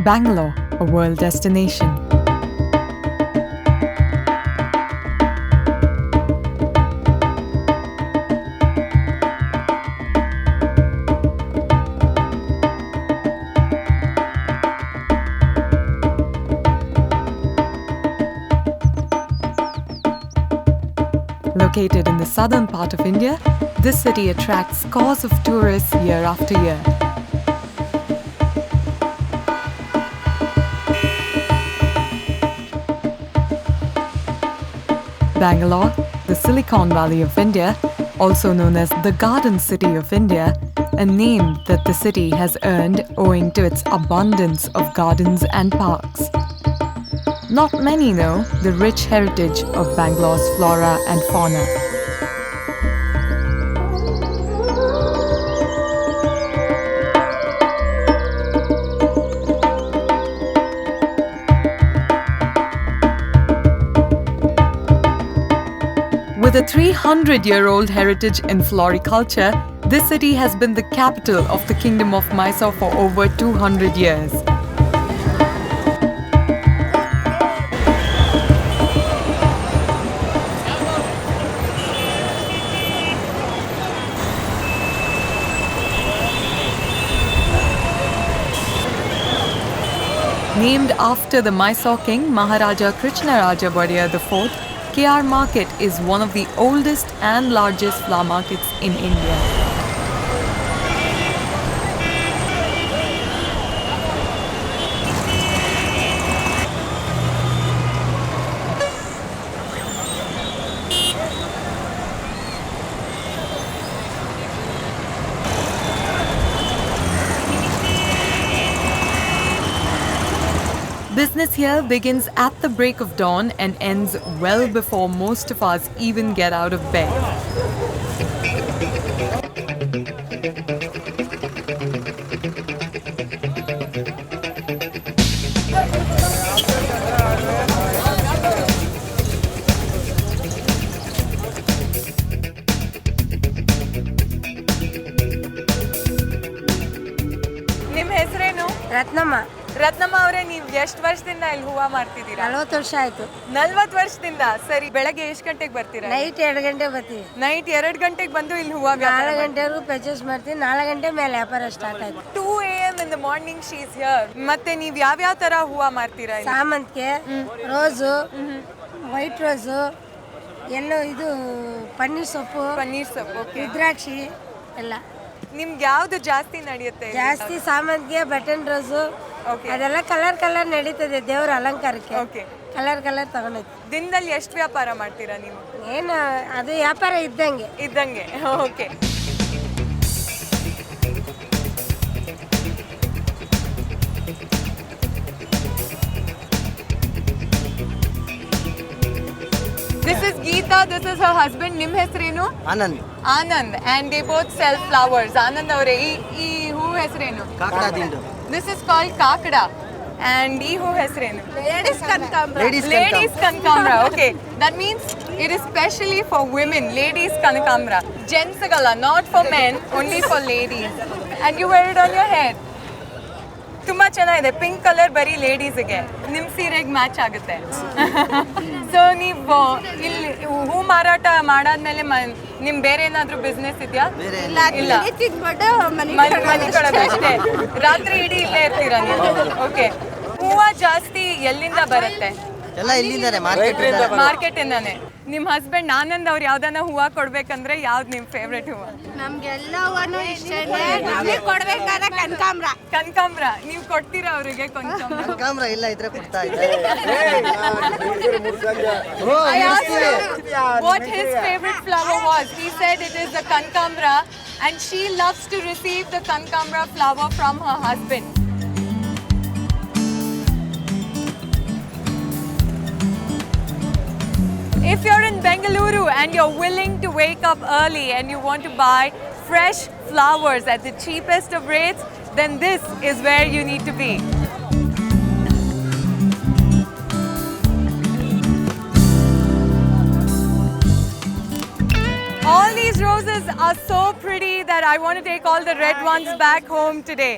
Bangalore, a world destination. Located in the southern part of India, this city attracts scores of tourists year after year. Bangalore, the Silicon Valley of India, also known as the Garden City of India, a name that the city has earned owing to its abundance of gardens and parks. Not many know the rich heritage of Bangalore's flora and fauna. With a 300-year-old heritage in floriculture, this city has been the capital of the Kingdom of Mysore for over 200 years. Named after the Mysore king Maharaja Krishnaraja Wadiyar IV, KR Market is one of the oldest and largest flower markets in India. Business here begins at the break of dawn and ends well before most of us even get out of bed. ನಿಮ್ಮ ಹೆಸರೇನು? ರತ್ನಮ್ಮ. ರತ್ನಮ್ಮ ಅವರೇ, ನೀವು ಎಷ್ಟು ವರ್ಷದಿಂದ ಇಲ್ಲಿ ಹೂವ ಮಾಡ್ತಿದ್ದೀರಾ? 40 ವರ್ಷ ಆಯ್ತು. 40 ವರ್ಷದಿಂದ. ಸರಿ, ಬೆಳಗ್ಗೆ ಎಷ್ಟು ಗಂಟೆಗೆ ಬರ್ತೀರಾ? ನೈಟ್ 2 ಗಂಟೆ ಬರ್ತೀವಿ. ನೈಟ್ 2 ಗಂಟೆಗೆ ಬಂದು ಇಲ್ಲಿ ಹೂವ 4 ಗಂಟೆವರೆಗೂ ಪರ್ಚೇಸ್ ಮಾಡ್ತೀವಿ. 4 ಗಂಟೆ ಮೇಲೆ ವ್ಯಾಪಾರ ಸ್ಟಾರ್ಟ್ ಆಯ್ತು. 2 AM in the morning she is here. ಮತ್ತೆ ನೀವು ಯಾವ ತರ ಹೂವ ಮಾಡ್ತೀರಾ? ಸಾಮಂತಿಗೆ, ರೋಸು, ವೈಟ್ ರೋಸು, ಎಲ್ಲೋ ಇದು ಪನ್ನೀರ್ ಸೊಪ್ಪು, ಓಕೆ, ರುದ್ರಾಕ್ಷಿ ಎಲ್ಲ. ನಿಮ್ಗೆ ಯಾವ್ದು ಜಾಸ್ತಿ ನಡೆಯುತ್ತೆ? ಜಾಸ್ತಿ ಸಾಮಂತಿಗೆ, ಬಟನ್ ರೋಸು, ಅದೆಲ್ಲ ಕಲರ್ ನಡೀತದೆ ದೇವ್ರ ಅಲಂಕಾರಕ್ಕೆ. ಓಕೆ, ಕಲರ್ ತಗೊಂಡೈತಿ. ದಿನದಲ್ಲಿ ಎಷ್ಟು ವ್ಯಾಪಾರ ಮಾಡ್ತೀರಾ ನೀವು? ಏನು ಅದು ವ್ಯಾಪಾರ ಇದ್ದಂಗೆ. Okay. This is Geeta, this is her husband. ನಿಮ್ಮ ಹೆಸರೇನು? Anand. And they both sell flowers. Anand ಅವರೇ, ಈ ಹೂ ಹೆಸರೇನು? ಕಾಕಡ ದಿಂಡು. This is called kakada. And ಈ ಹೂ ಹೆಸರೇನು? ಲೇಡೀಸ್ ಕನಕಾಂಬರ. Ladies Kanchan. Okay. That means it is specially for women. Ladies Kanchan. Gents gala, not for men, only for ladies. And you wear it on your head. ತುಂಬಾ ಚೆನ್ನಾಗಿದೆ. Pink colour ಬರೀ ಲೇಡೀಸ್ಗೆ, ನಿಮ್ಮ ಸೀರೆಗೆ match ಆಗುತ್ತೆ. So ನೀವು ಇಲ್ಲಿ ಹೂ ಮಾರಾಟ ಮಾಡಾದ್ಮೇಲೆ ನಿಮ್ ಬೇರೆ ಏನಾದ್ರೂ ಬಿಸ್ನೆಸ್ ಇದೆಯಾ? ಇಲ್ಲ, ಮನೆ ಕೊಡೋದು ಅಷ್ಟೇ. ರಾತ್ರಿ ಇಡೀ ಇಲ್ಲೇ ಇರ್ತೀರಾ ನೀವು? ಓಕೆ. ಹೂವ ಜಾಸ್ತಿ ಎಲ್ಲಿಂದ ಬರುತ್ತೆ? ಎಲ್ಲ ಇಲ್ಲಿಂದಾನೆ, ಮಾರ್ಕೆಟ್ ಇಂದಾನೆ. ನಿಮ್ ಹಸ್ಬೆಂಡ್ ಆನಂದ್ ಅವ್ರು ಯಾವ್ದಾನ ಹೂವ ಕೊಡ್ಬೇಕಂದ್ರೆ ಯಾವ್ದು ನಿಮ್ ಫೇವ್ರೆಟ್ ಹೂವ? ನಮ್ಗೆಲ್ಲ ಹೂವನು ಇಷ್ಟನೇ. ನಮಗೆ ಕೊಡ್ಬೇಕಾದ ಕನಕಾಂಬ್ರ. ನೀವು ಕೊಡ್ತೀರಾ ಅವರಿಗೆ ಕನಕಾಂಬ್ರ? ಕನಕಾಂಬ್ರ ಇಲ್ಲ ಇದ್ರೆ ಕೊಡ್ತಾ ಇದ್ದೆ. I asked him what his favorite flower was. He said it is the Kancambra, and she loves to receive the Kancambra flower from her husband. If you're in Bangalore and you're willing to wake up early and you want to buy fresh flowers at the cheapest of rates, then this is where you need to be. All these roses are so pretty that I want to take all the red ones back home today.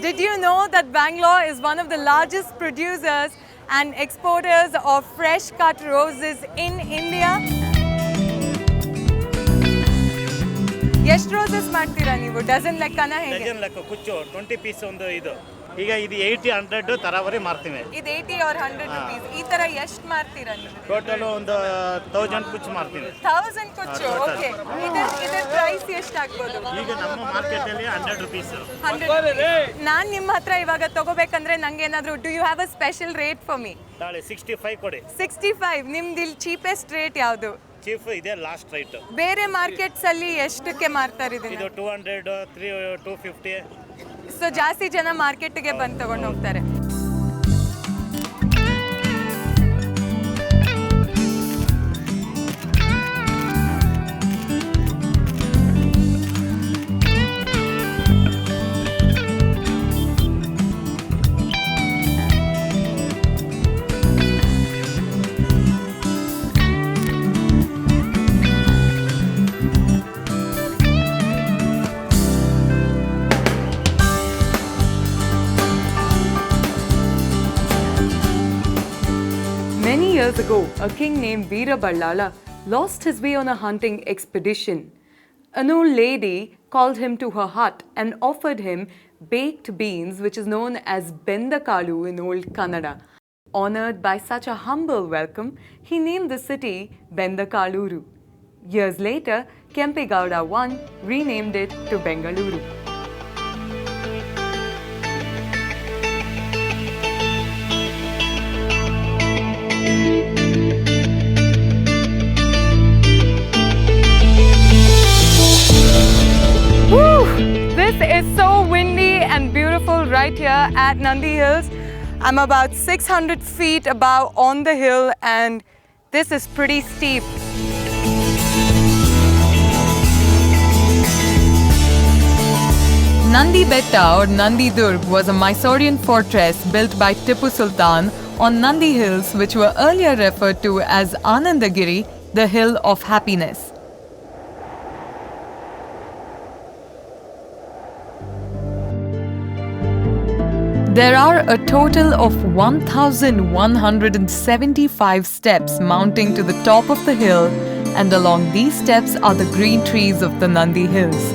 Did you know that Bangalore is one of the largest producers and exporters of fresh cut roses in India? ಎಷ್ಟು roses ಮಾಡ್ತೀರಾ ನೀವು? Dozen ಲೆಕ್ಕನ ಹೇಗೆ? Dozen ಲೆಕ್ಕ ಕುಚ್ಚು 20 piece ಒಂದು ಇದು. ಈಗ ಇದು 80 100 ತರಾವರಿ ಮಾರ್ತೀವಿ. ಇದು 80 or 100 rupees. ಈ ತರ ಎಷ್ಟು ಮಾರ್ತೀರಾ ನೀವು? ಟೋಟಲ್ ಒಂದು 1000 ಕುಚ್ಚು ಮಾರ್ತೀವಿ. 1000 ಕುಚ್ಚು. ಓಕೆ. ಇದರ ಪ್ರೈಸ್ ಎಷ್ಟು ಆಗ್ಬೋದು? ಈಗ ನಮ್ಮ ಮಾರ್ಕೆಟ್ ಅಲ್ಲಿ 100 rupees. 100. ನಾನು ನಿಮ್ಮ ಹತ್ರ ಇವಾಗ ತಗೋಬೇಕಂದ್ರೆ ನಂಗೆ ಏನಾದರೂ do you have a special rate for me? ತಾಳೆ 65 ಕೊಡಿ. 65. ನಿಮ್ದು ಇಲ್ಲಿ ಚೀಪೆಸ್ಟ್ ರೇಟ್ ಯಾವುದು? ಚೀಫ್ ಇದೆ ಲಾಸ್ಟ್ ರೈಟ್. ಬೇರೆ ಮಾರ್ಕೆಟ್ಸ್ ಅಲ್ಲಿ ಎಷ್ಟಕ್ಕೆ ಮಾರ್ತಾರೆ ಇದನ್ನ? ಇದು 200 250. ಸೊ ಜಾಸ್ತಿ ಜನ ಮಾರ್ಕೆಟ್ಗೆ ಬಂದು ತಗೊಂಡು ಹೋಗ್ತಾರೆ. Many years ago, a king named Veeraballala lost his way on a hunting expedition. An old lady called him to her hut and offered him baked beans, which is known as Bendakalu in Old Kannada. Honored by such a humble welcome, he named the city Bendakaluru. Years later, Kempegowda I renamed it to Bengaluru. This is so windy and beautiful right here at Nandi Hills. I'm about 600 feet above on the hill and this is pretty steep. Nandi Betta or Nandi Durg was a Mysorean fortress built by Tipu Sultan on Nandi Hills, which were earlier referred to as Anandagiri, the Hill of Happiness. There are a total of 1,175 steps mounting to the top of the hill, and along these steps are the green trees of the Nandi Hills.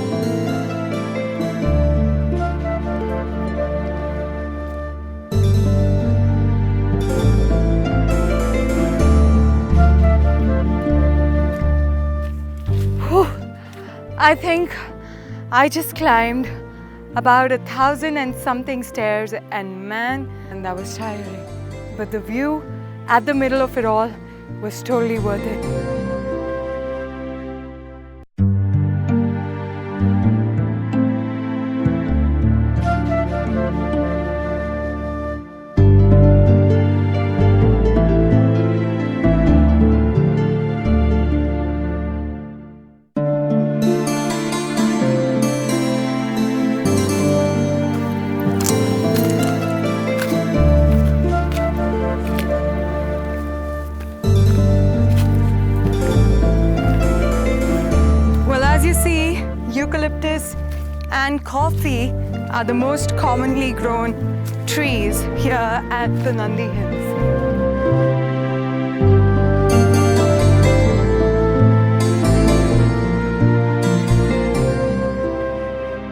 I think I just climbed about 1,000 and something stairs, and man, and that was tiring. But the view at the middle of it all was totally worth it. Eucalyptus and coffee are the most commonly grown trees here at the Nandi Hills.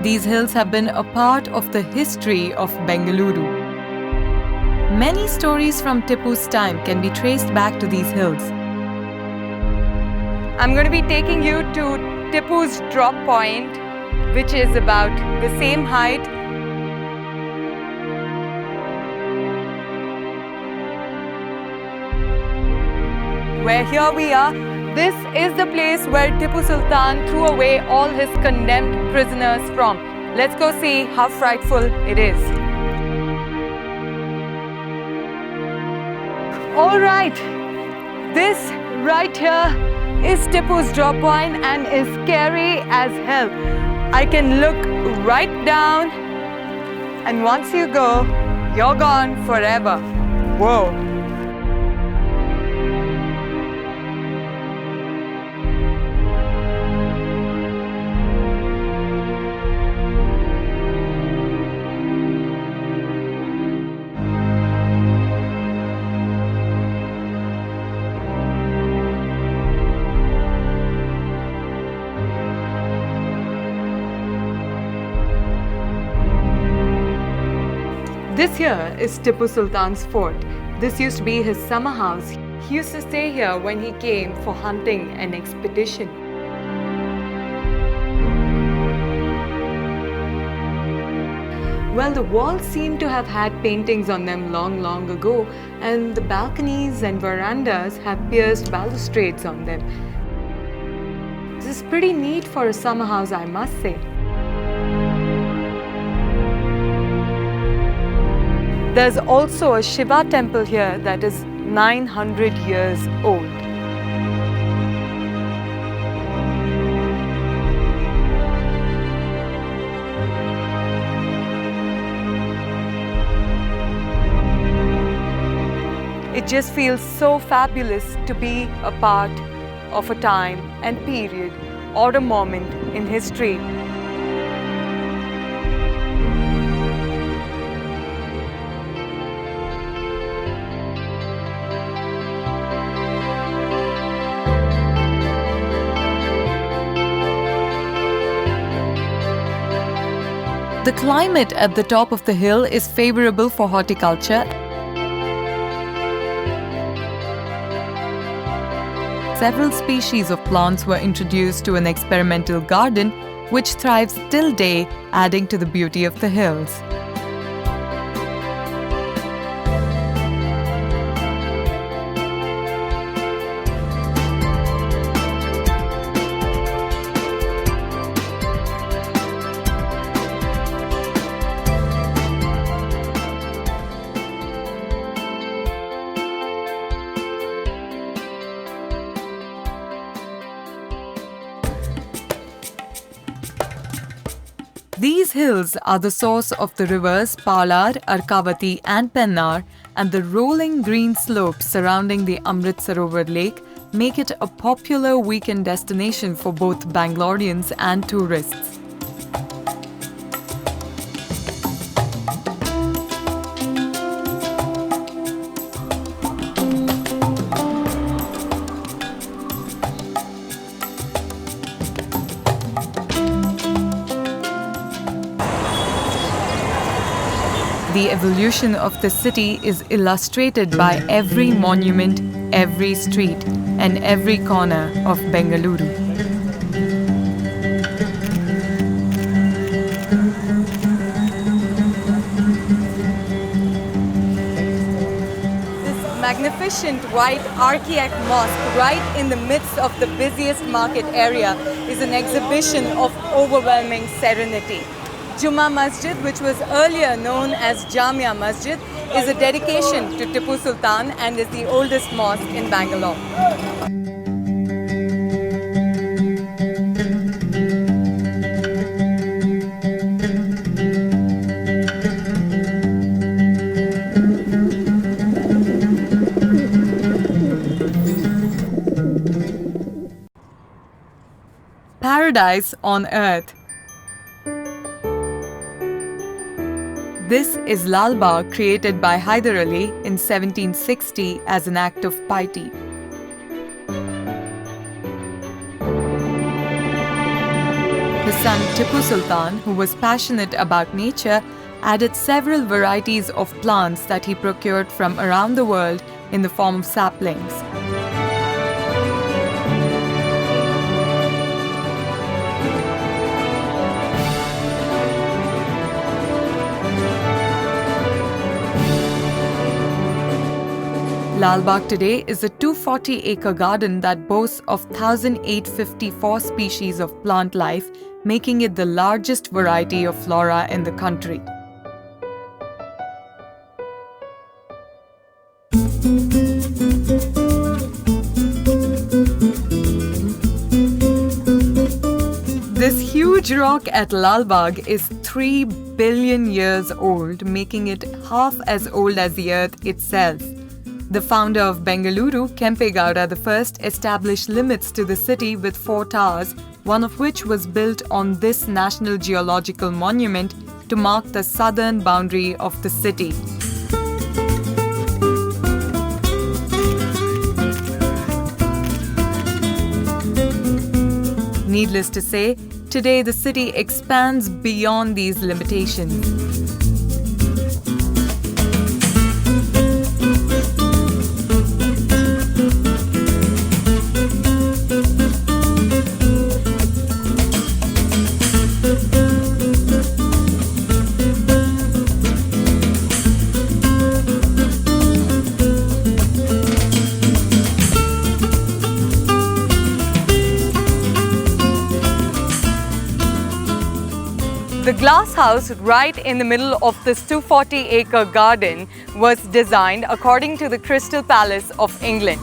These hills have been a part of the history of Bengaluru. Many stories from Tipu's time can be traced back to these hills. I'm going to be taking you to Tipu's drop point, which is about the same height. Where here we are, this is the place where Tipu Sultan threw away all his condemned prisoners from. Let's go see how frightful it is. All right, this right here is Tipu's drop point and is scary as hell. I can look right down, and once you go, you're gone forever. Whoa. This here is Tipu Sultan's fort. This used to be his summer house. He used to stay here when he came for hunting and expedition. Well, the walls seem to have had paintings on them long ago, and the balconies and verandas have pierced balustrades on them. This is pretty neat for a summer house, I must say. There's also a Shiva temple here that is 900 years old. It just feels so fabulous to be a part of a time and period or a moment in history. The climate at the top of the hill is favorable for horticulture. Several species of plants were introduced to an experimental garden which thrives till day, adding to the beauty of the hills. These hills are the source of the rivers Palar, Arkavati and Pennar, and the rolling green slopes surrounding the Amrit Sarovar lake make it a popular weekend destination for both Bangaloreans and tourists. The evolution of the city is illustrated by every monument, every street, and every corner of Bengaluru. This magnificent white archaic mosque right in the midst of the busiest market area is an exhibition of overwhelming serenity. Juma Masjid, which was earlier known as Jamia Masjid, is a dedication to Tipu Sultan and is the oldest mosque in Bangalore. Paradise on earth. This is Lal Bagh, created by Hyder Ali in 1760 as an act of piety. His son Tipu Sultan, who was passionate about nature, added several varieties of plants that he procured from around the world in the form of saplings. Lal Bagh today is a 240-acre garden that boasts of 1,854 species of plant life, making it the largest variety of flora in the country. This huge rock at Lal Bagh is 3 billion years old, making it half as old as the earth itself. The founder of Bengaluru, Kempe Gowda I, established limits to the city with 4 towers, one of which was built on this National Geological Monument to mark the southern boundary of the city. Needless to say, today the city expands beyond these limitations. The glass house right in the middle of this 240-acre garden was designed according to the Crystal Palace of England.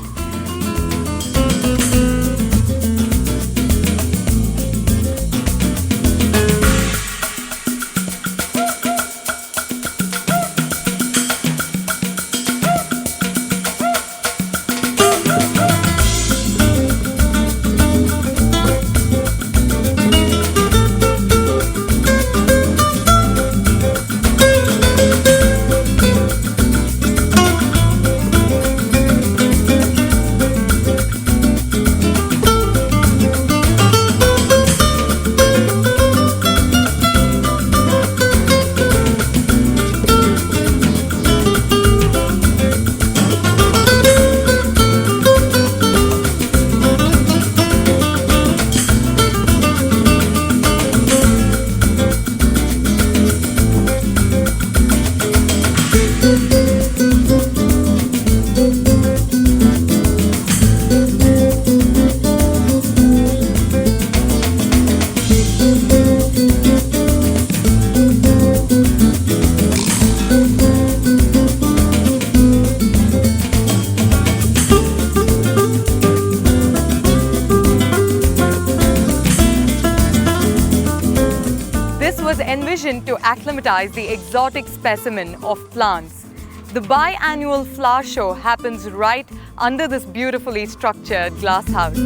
Was envisioned to acclimatize the exotic specimen of plants. The biannual flower show happens right under this beautifully structured glass house.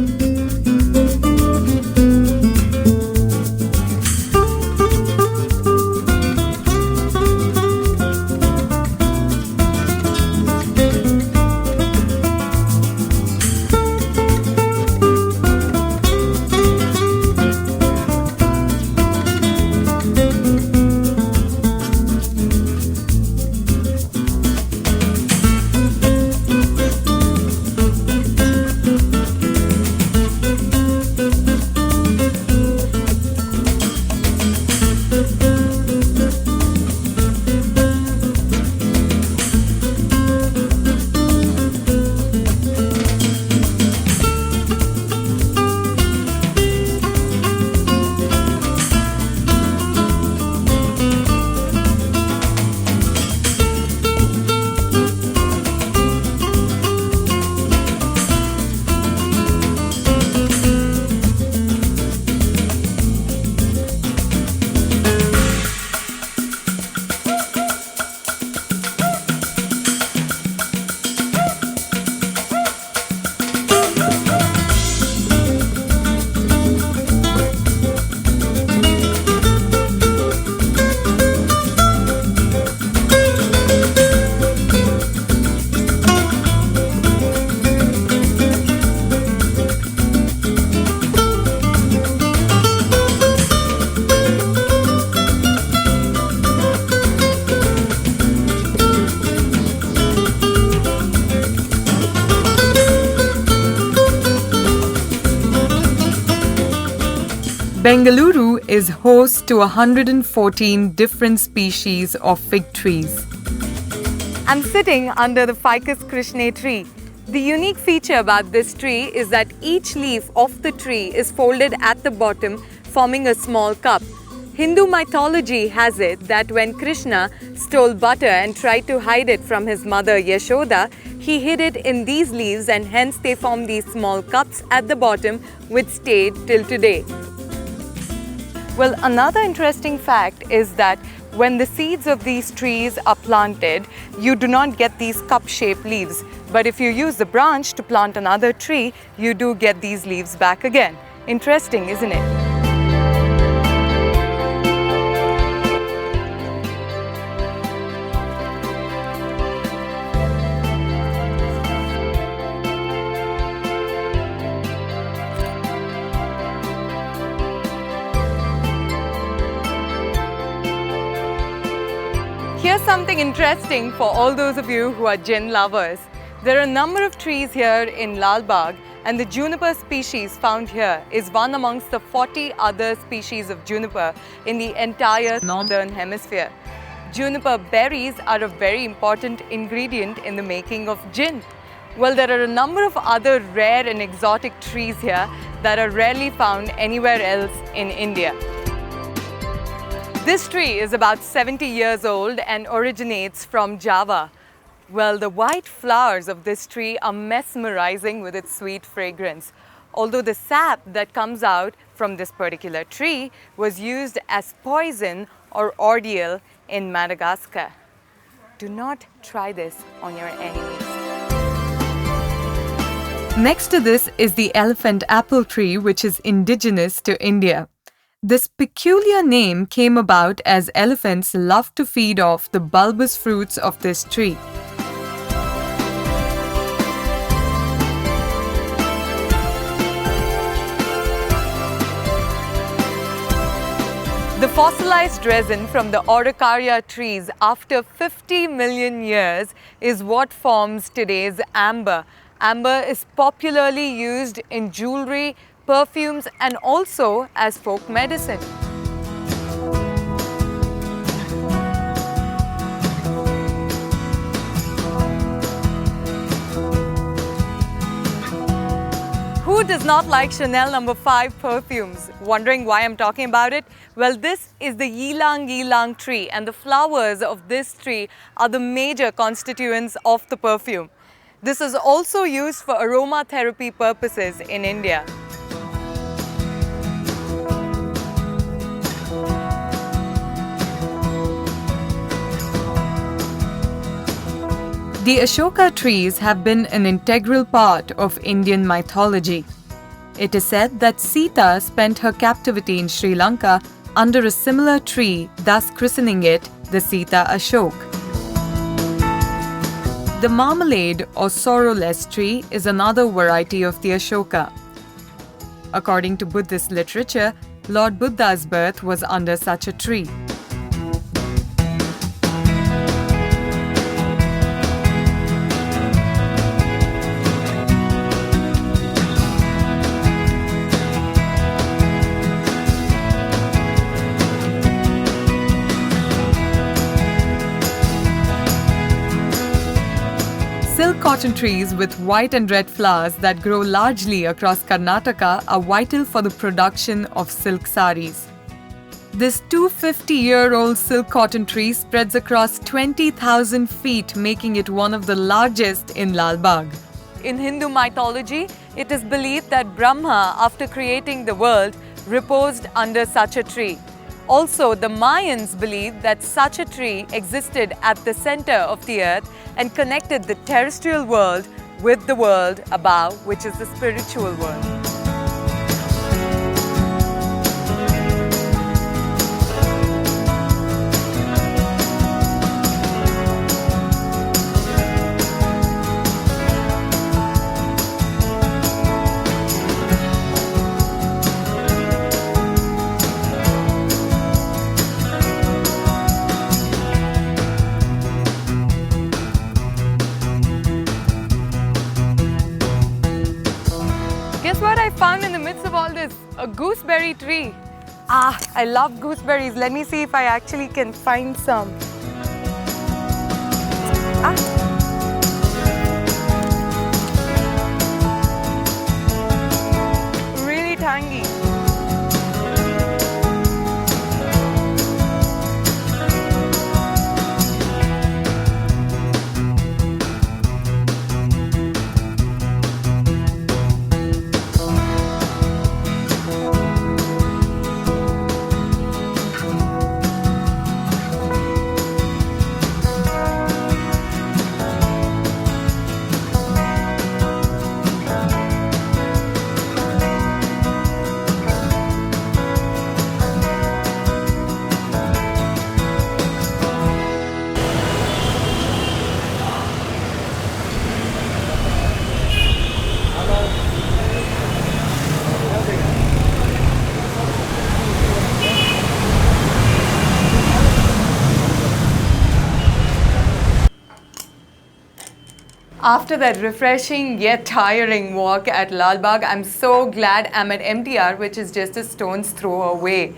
Bengaluru is host to 114 different species of fig trees. I'm sitting under the Ficus krishnae tree. The unique feature about this tree is that each leaf of the tree is folded at the bottom, forming a small cup. Hindu mythology has it that when Krishna stole butter and tried to hide it from his mother Yashoda, he hid it in these leaves, and hence they form these small cups at the bottom which stayed till today. Well, another interesting fact is that when the seeds of these trees are planted, you do not get these cup-shaped leaves. But if you use the branch to plant another tree, you do get these leaves back again. Interesting, isn't it? Here's something interesting for all those of you who are gin lovers. There are a number of trees here in Lal Bagh, and the juniper species found here is one amongst the 40 other species of juniper in the entire northern hemisphere. Juniper berries are a very important ingredient in the making of gin. Well, there are a number of other rare and exotic trees here that are rarely found anywhere else in India. This tree is about 70 years old and originates from Java. Well, the white flowers of this tree are mesmerizing with its sweet fragrance. Although the sap that comes out from this particular tree was used as poison or ordeal in Madagascar. Do not try this on your enemies. Next to this is the elephant apple tree, which is indigenous to India. This peculiar name came about as elephants love to feed off the bulbous fruits of this tree. The fossilized resin from the Araucaria trees after 50 million years is what forms today's amber. Amber is popularly used in jewelry, perfumes, and also as folk medicine. Who does not like Chanel No. 5 perfumes? Wondering why I'm talking about it? Well, this is the ylang ylang tree, and the flowers of this tree are the major constituents of the perfume. This is also used for aromatherapy purposes in India. The Ashoka trees have been an integral part of Indian mythology. It is said that Sita spent her captivity in Sri Lanka under a similar tree, thus christening it the Sita Ashok. The marmalade or sorrowless tree is another variety of the Ashoka. According to Buddhist literature, Lord Buddha's birth was under such a tree. Silk cotton trees with white and red flowers that grow largely across Karnataka are vital for the production of silk saris. This 250-year-old silk cotton tree spreads across 20,000 feet, making it one of the largest in Lal Bagh. In Hindu mythology, it is believed that Brahma, after creating the world, reposed under such a tree. Also, the Mayans believed that such a tree existed at the center of the earth and connected the terrestrial world with the world above, which is the spiritual world. Guess what I found in the midst of all this? A gooseberry tree. I love gooseberries. Let me see if I actually can find some. Really tangy. After that refreshing yet tiring walk at Lal Bagh, I'm so glad I'm at MTR, which is just a stone's throw away.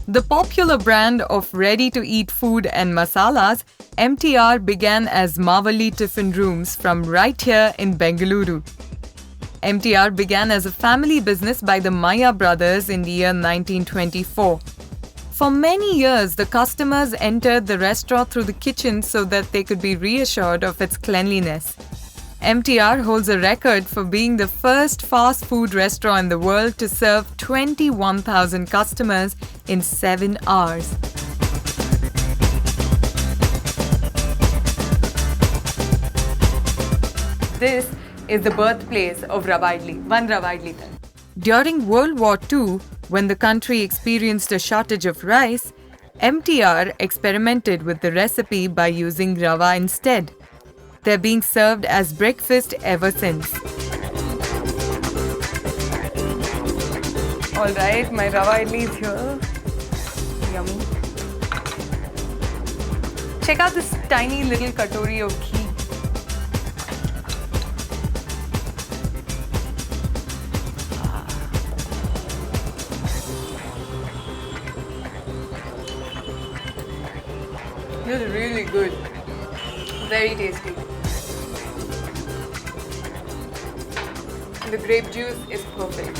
The popular brand of ready-to-eat food and masalas, MTR began as Mavali tiffin rooms from right here in Bengaluru. MTR began as a family business by the Maya brothers in the year 1924. For many years, the customers entered the restaurant through the kitchen so that they could be reassured of its cleanliness. MTR holds a record for being the first fast food restaurant in the world to serve 21,000 customers in 7 hours. This is the birthplace of Rava Idli, one Rava Idli. During World War II, when the country experienced a shortage of rice, MTR experimented with the recipe by using rava instead. They're being served as breakfast ever since. Alright, my Rava Idli is here. Yummy. Check out this tiny little katori of ghee. This is really good. Very tasty. The grape juice is perfect.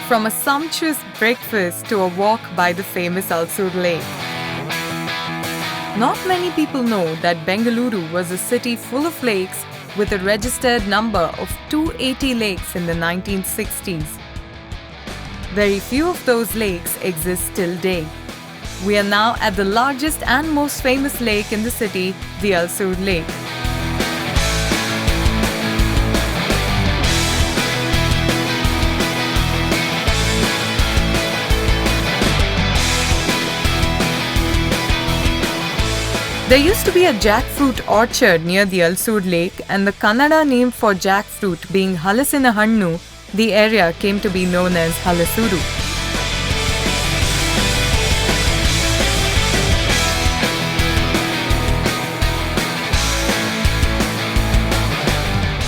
From a sumptuous breakfast to a walk by the famous Alsur Lake. Not many people know that Bengaluru was a city full of lakes with a registered number of 280 lakes in the 1960s. Very few of those lakes exist till date. We are now at the largest and most famous lake in the city, the Alsur Lake. There used to be a jackfruit orchard near the Alsur Lake, and the Kannada name for jackfruit being Halasina Hannu, the area came to be known as Halasuru.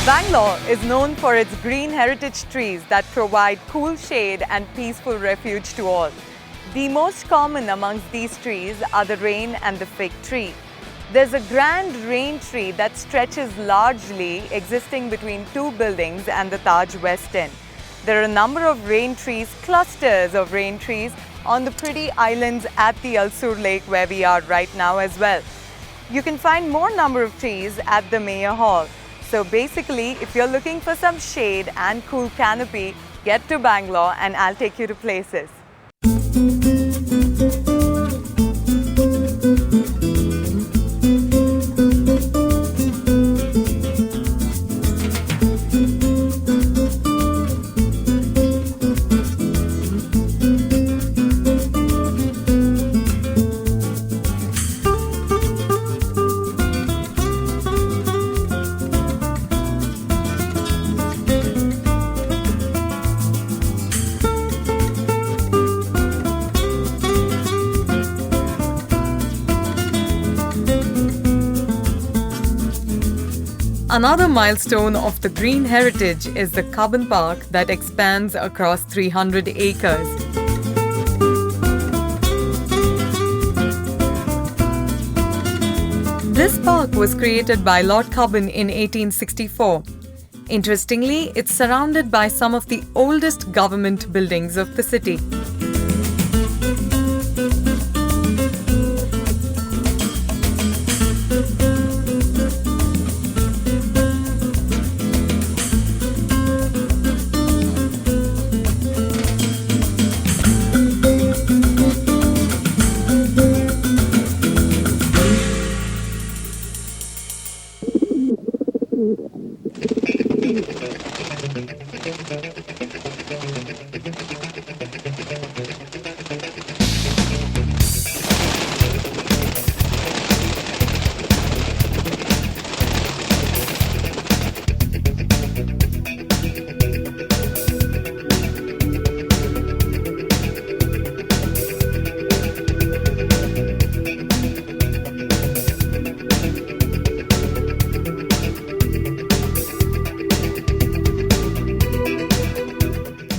Bangalore is known for its green heritage trees that provide cool shade and peaceful refuge to all. The most common amongst these trees are the rain and the fig tree. There's a grand rain tree that stretches largely existing between two buildings and the Taj West End. There are a number of rain trees, clusters of rain trees on the pretty islands at the Alsur Lake where we are right now as well. You can find more number of trees at the Mayor Hall. So basically, if you're looking for some shade and cool canopy, get to Bangalore and I'll take you to places. Another milestone of the green heritage is the Cubbon Park that expands across 300 acres. This park was created by Lord Cubbon in 1864. Interestingly, it's surrounded by some of the oldest government buildings of the city.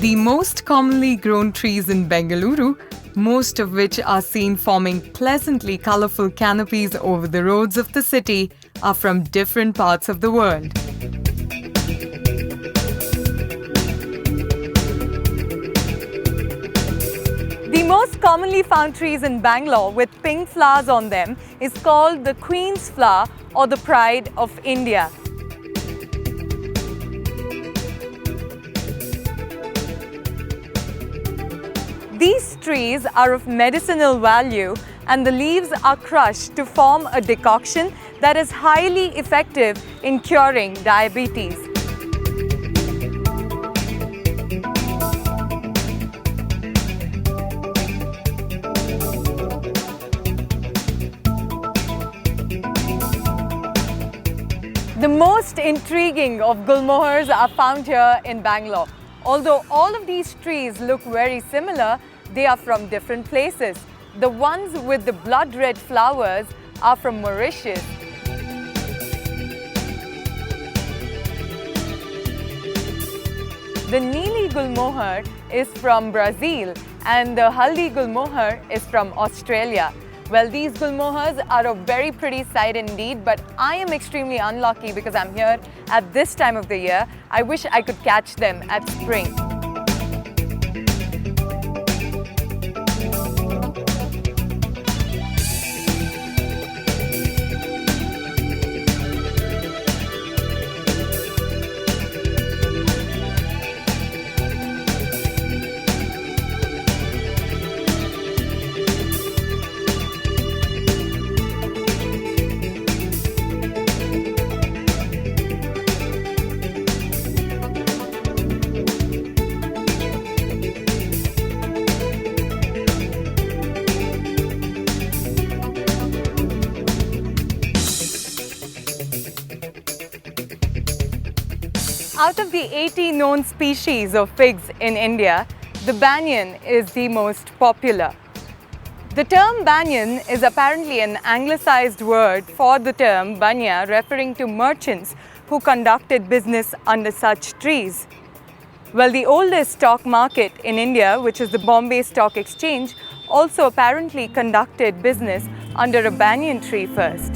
The most commonly grown trees in Bengaluru most of which are seen forming pleasantly colorful canopies over the roads of the city, are from different parts of the world. The most commonly found trees in Bangalore with pink flowers on them is called the Queen's Flower or the Pride of India. These trees are of medicinal value and the leaves are crushed to form a decoction that is highly effective in curing diabetes. The most intriguing of gulmohars are found here in Bangalore. Although all of these trees look very similar, they are from different places. The ones with the blood red flowers are from Mauritius. The Neeli gulmohar is from Brazil and the Haldi gulmohar is from Australia. Well, these gulmohars are a very pretty sight indeed, but I am extremely unlucky because I'm here at this time of the year. I wish I could catch them at spring. Out of the 80 known species of figs in India, the banyan is the most popular. The term banyan is apparently an anglicized word for the term banya, referring to merchants who conducted business under such trees. Well, the oldest stock market in India, which is the Bombay Stock Exchange, also apparently conducted business under a banyan tree first.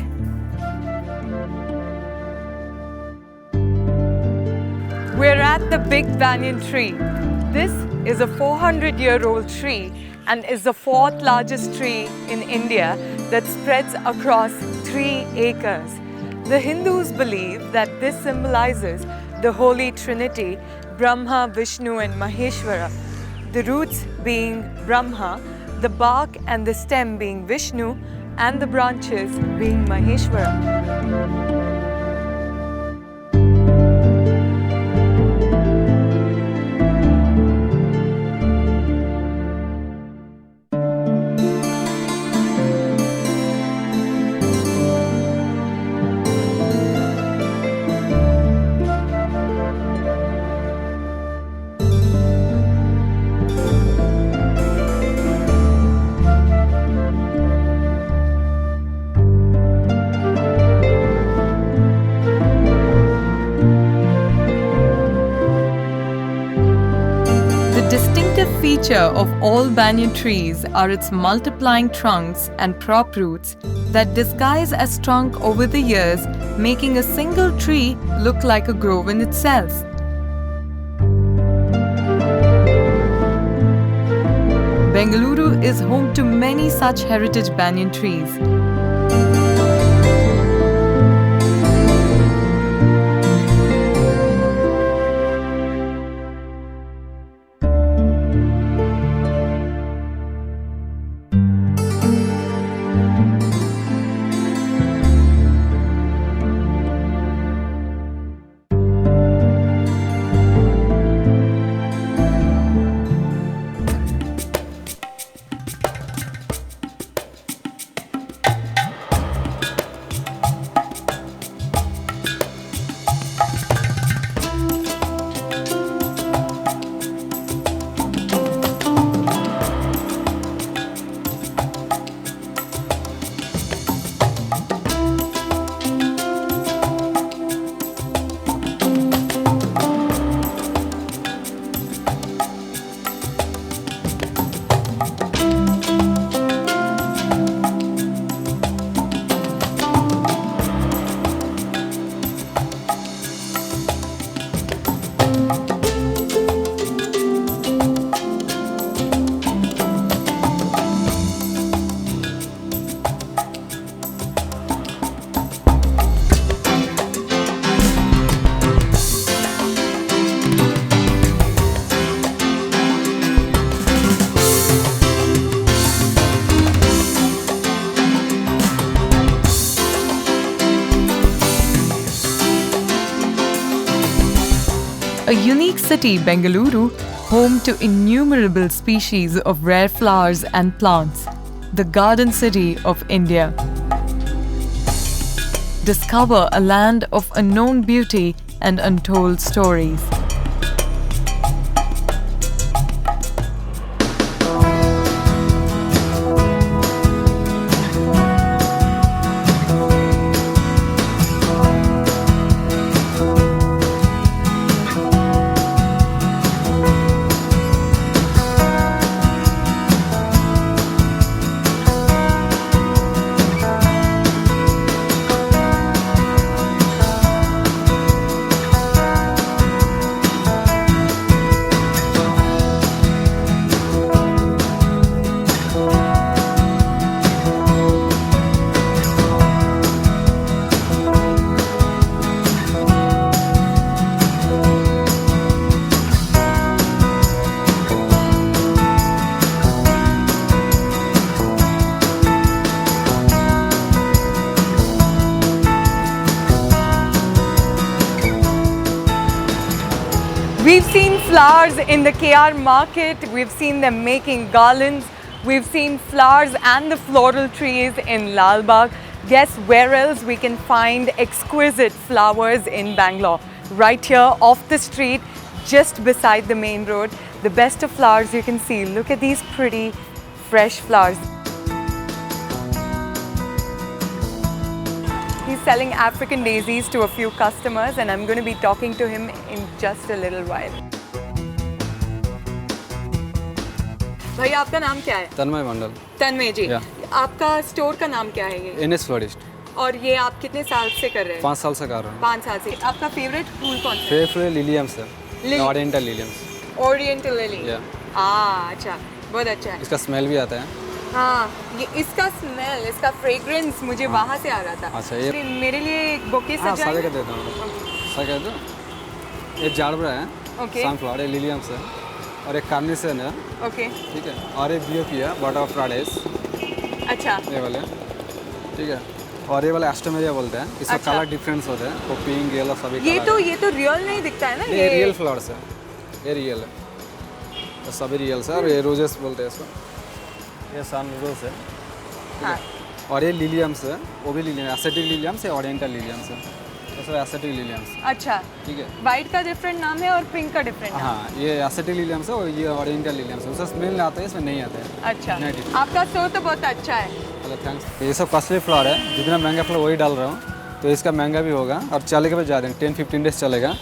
We're at the big banyan tree. This is a 400-year-old tree and is the fourth largest tree in India that spreads across 3 acres. The Hindus believe that this symbolizes the Holy Trinity, Brahma, Vishnu and Maheshwara. The roots being Brahma, the bark and the stem being Vishnu and the branches being Maheshwara. Feature of all banyan trees are its multiplying trunks and prop roots that disguise as trunk over the years, making a single tree look like a grove in itself. Bengaluru is home to many such heritage banyan trees. unique city, Bengaluru, home to innumerable species of rare flowers and plants, the garden city of India. Discover a land of unknown beauty and untold stories. We've seen flowers in the KR market, we've seen them making garlands, we've seen flowers and the floral trees in Lal Bagh. Guess where else we can find exquisite flowers in Bangalore? Right here off the street, just beside the main road. The best of flowers you can see. Look at these pretty, fresh flowers. He's selling African daisies to a few customers and I'm going to be talking to him in just a little while. भैया आपका नाम क्या है? तन्मय मंडल। तन्मय जी। Yeah. आपका store का नाम क्या है ये? NS florist. और ये आप कितने साल से कर रहे हैं? 5 साल से कर रहा हूँ। 5 साल से। आपका फेवरेट फूल कौन सा है? फेवरेट लिलियम्स है। Lily. Oriental liliums. Oriental lily. अच्छा, बहुत अच्छा है। इसका स्मेल भी आता है। हाँ, ये इसका स्मेल, इसका फ्रेग्रेंस मुझे वहाँ से आ रहा था। अच्छा, ये मेरे लिए एक बुके हाँ, सजाइए। सारे का देता हूँ। सारे का दो। ये जाड़बरा है। ओके। सनफ्लावर है, लिलियम्स है। और एक कार्निसन है। ओके। ठीक है। और एक बीओपी है, बर्ड ऑफ पैराडाइज। अच्छा। ये वाले। ठीक है। और ये वाला एस्टोमेरिया बोलते हैं। इसका अच्छा। कलर डिफरेंस होता है। वो पिंक, येलो सभी ये तो रियल नहीं दिखता है ना? ये रियल फ्लावर्स है। ये रियल है। तो सभी रियल है और ये रोजेस बोलते हैं इसको। ये सन रोज है। हाँ। और ये लिलियम्स है, वो भी लिलियम, एसेटिक लिलियम्स है, ओरिएंटल लिलियम्स है। ये सब एसेटिक लिलियम्स। अच्छा। ठीक है। वाइट का डिफरेंट नाम है और पिंक का डिफरेंट नाम। हाँ, ये एसेटिक लिलियम्स है और ये ओरिएंटल लिलियम्स है। उससे स्मेल आता है, इसमें नहीं आता है। अच्छा। नहीं, ठीक। आपका स्टोर तो बहुत अच्छा है। चलो थैंक्स। ये सब कॉस्टली फ्लावर है, जितना महंगा फ्लावर वही डाल रहा हूँ, तो इसका महंगा भी होगा और चलेगा भी ज़्यादा, 10-15 डेज चलेगा।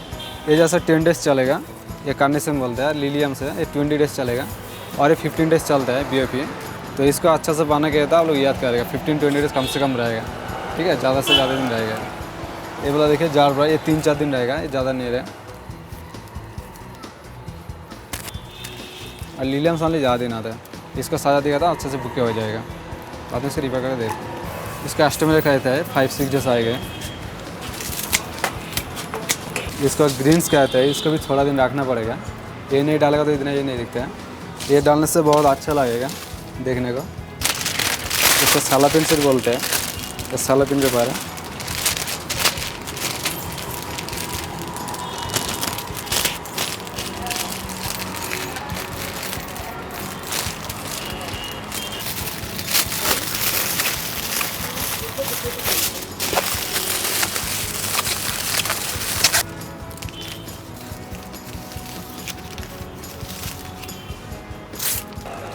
ये जैसा 10 डेज चलेगा, ये कार्नेशन बोलता है, लिलियम्स है, ये 20 डेज चलेगा और ये 15 डेज चलता है बीओपी। तो इसको अच्छा से पाना कहता है, आप लोग याद करेगा, 15-20 डेज कम से कम रहेगा। ठीक है, ज़्यादा से ज़्यादा दिन रहेगा। ये बोला देखिए जाड़बरा, ये 3-4 दिन रहेगा, ये ज़्यादा नहीं रहेगा। और लिलियम्स वाले ज़्यादा दिन आता है। इसको साजा दिया था, अच्छे से बुके हो जाएगा। बाद में से रिपा कर देख। इसका एस्टोमेरिया कहता है, 5-6 डेज आएगा। इसका ग्रीन्स कहता है, इसको भी थोड़ा दिन रखना पड़ेगा। ये नहीं डालेगा तो इतना ये नहीं दिखता है। ये डालने से बहुत अच्छा लगेगा देखने को। इसको सालापिन से बोलते हैं, ये सालापिन के बारे।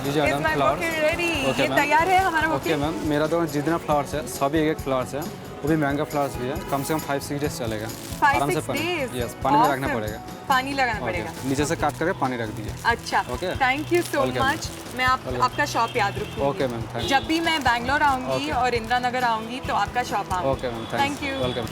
लीजिए Is madam my flowers. bouquet ready? Okay ये मैम। तैयार है हमारा ओके बुके? मैम, मेरा तो जितना फ्लावर्स है सभी एक फ्लावर्स है, वो भी महंगा फ्लावर्स भी है। कम से कम 5-6 डेज चलेगा। 5-6 days? यस, पानी में रखना Awesome. पड़ेगा। पानी लगाना ओके, पड़ेगा। नीचे से काट करके पानी रख दीजिए। अच्छा। Okay. Thank you so Welcome. Much. मैं आपका शॉप याद रखूँगी। Okay ma'am, thank you. जब भी मैं बैंगलोर आऊँगी ओके। और इंदिरा नगर आऊँगी तो आपका शॉप आऊँगी। Okay ma'am, thank you. Welcome.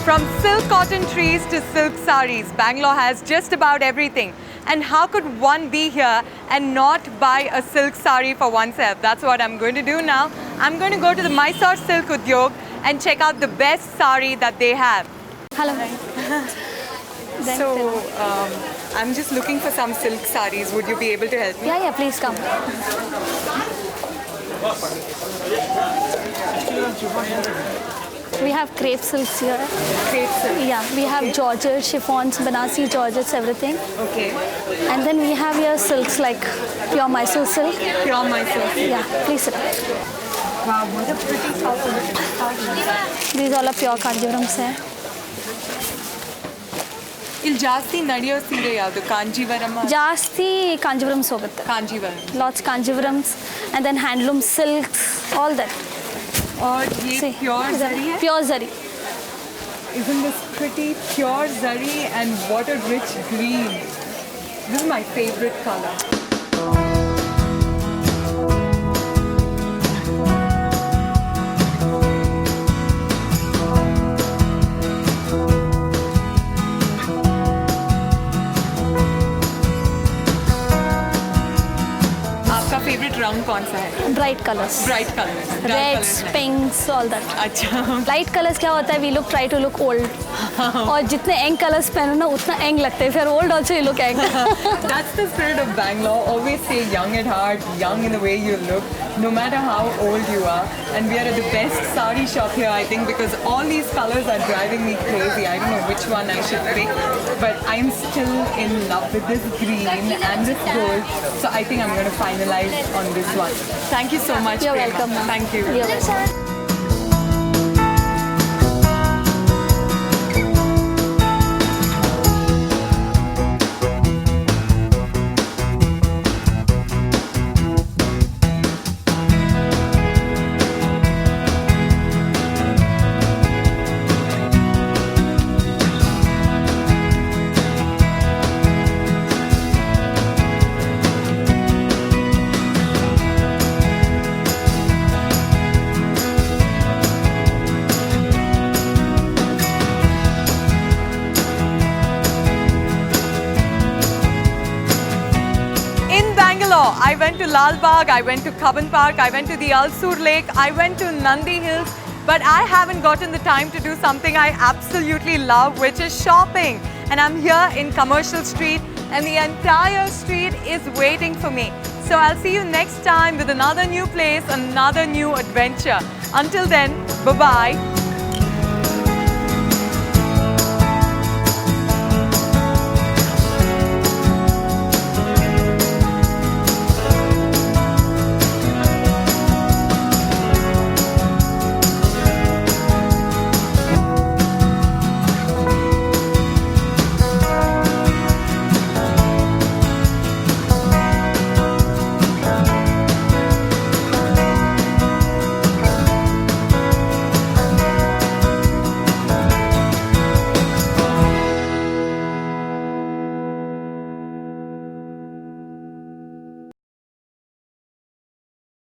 From silk cotton trees to silk saris, Bangalore has just about everything. And how could one be here and not buy a silk sari for oneself? That's what I'm going to do now. I'm going to go to the Mysore Silk Udyog and check out the best sari that they have. Hello. So, I'm just looking for some silk saris. Would you be able to help me? Yeah, please come. We have crepe silks here. Crepe silk. Yeah, we have Georgette, chiffons, Banasi Georgettes, everything. Okay. And then we have here silks like pure Mysore silk. Pure Mysore. Yeah, please sit. Wow, what a pretty sari. These all are pure Kanjivarams hai. ಇಲ್ಲಿ ಜಾಸ್ತಿ ನಡೆಯೋ ಸೀರೆ ಯಾವುದು ಕಾಂಜೀವರಂ ಜಾಸ್ತಿ ಕಾಂಜಿವರಮ್ಸ್ ಹೋಗುತ್ತೆ. Kanjeevaram Lots Kanjivarams and then handloom silks, all that. और ये See, pure जरी है Pure zari. Isn't this pretty? Pure zari and what a rich green. This is my favorite color. आपका फेवरेट रंग कौन सा है? Bright colors. Bright colour Reds, pinks, all that. अच्छा light colours क्या होता है, we look try to look old और जितने एंग कलर्स पहनो ना उतना एंग लगते हैं, फिर old also you look Ang. That's the spirit of Bangalore. Always stay young at heart, young in the way you look, no matter how old you are. And we are at the best sari shop here, I think, because all these colors are driving me crazy. I don't know which one I should pick, but I'm still in love with this green and this gold. So I think I'm going to finalize on this one. Thank you so much. You're Prema. welcome, ma'am. Thank you. You're welcome. I went to Lal Bagh, I went to Cubbon Park, I went to the Alsur Lake, I went to Nandi Hills, but I haven't gotten the time to do something I absolutely love, which is shopping. And I'm here in Commercial Street and the entire street is waiting for me. So I'll see you next time with another new place, another new adventure. Until then, bye-bye.